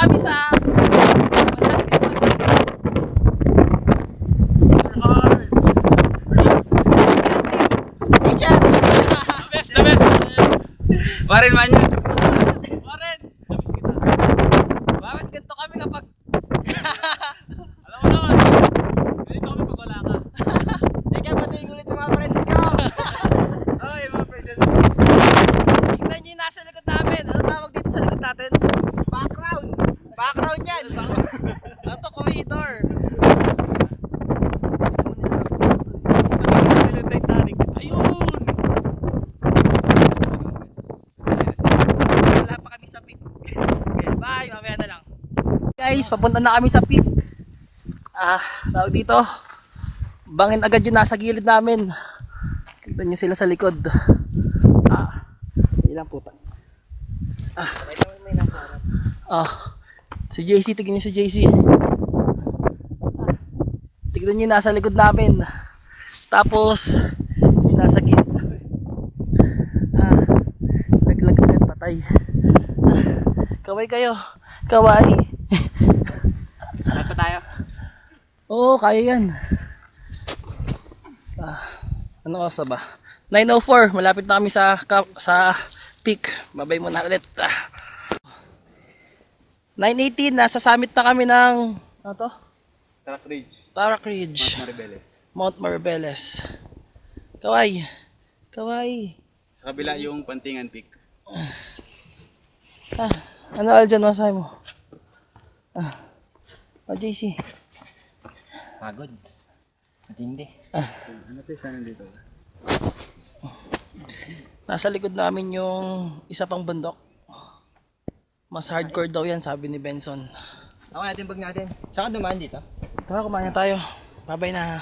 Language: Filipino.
kami sa malapit sa peak. The best! Warren man yun. Warren, namiss kita. Bakit ganito kami kapag Alam mo naman. Ganito kami pag wala ka. Teka, patingin ulit sa mga friends ko. Okay, mga present. tignan nyo yung nasa likod namin. Ano tawag dito sa likod natin? Background. Background yan. Ano to? Corridor. Titanic. Ayun! Wala pa kami sa peak. Okay, bye. Mamaya na lang. Guys, papunta na kami sa peak. Tawag dito. Bangin agad yung nasa gilid namin. Tignan nyo sila sa likod. Ilang puta. Si JC, tignan nyo si JC. Tignan nyo yung nasa likod namin. Tapos, yung nasa gilid namin. Naglag agad patay. Kaway kayo. Kaway. Lahat pa tayo. Oo, kaya yan. Ano oras na ba? 9:04. Malapit na kami sa peak. Babay muna ulit. 9:18. Nasa summit na kami ng ano to? Tarak Ridge. Tarak Ridge. Maribeles. Mount Maribeles. Kaway. Kaway. Sa kabila yung Pantingan Peak. Ano Aljan, masahe mo? JC. Pagod. Matindi. Ano tayo sana dito? Nasa likod namin yung isa pang bundok. Mas hardcore daw yan, sabi ni Benson. Ako natin bag natin. Saka dumaan dito. Tara, kumain na tayo. Bye-bye na.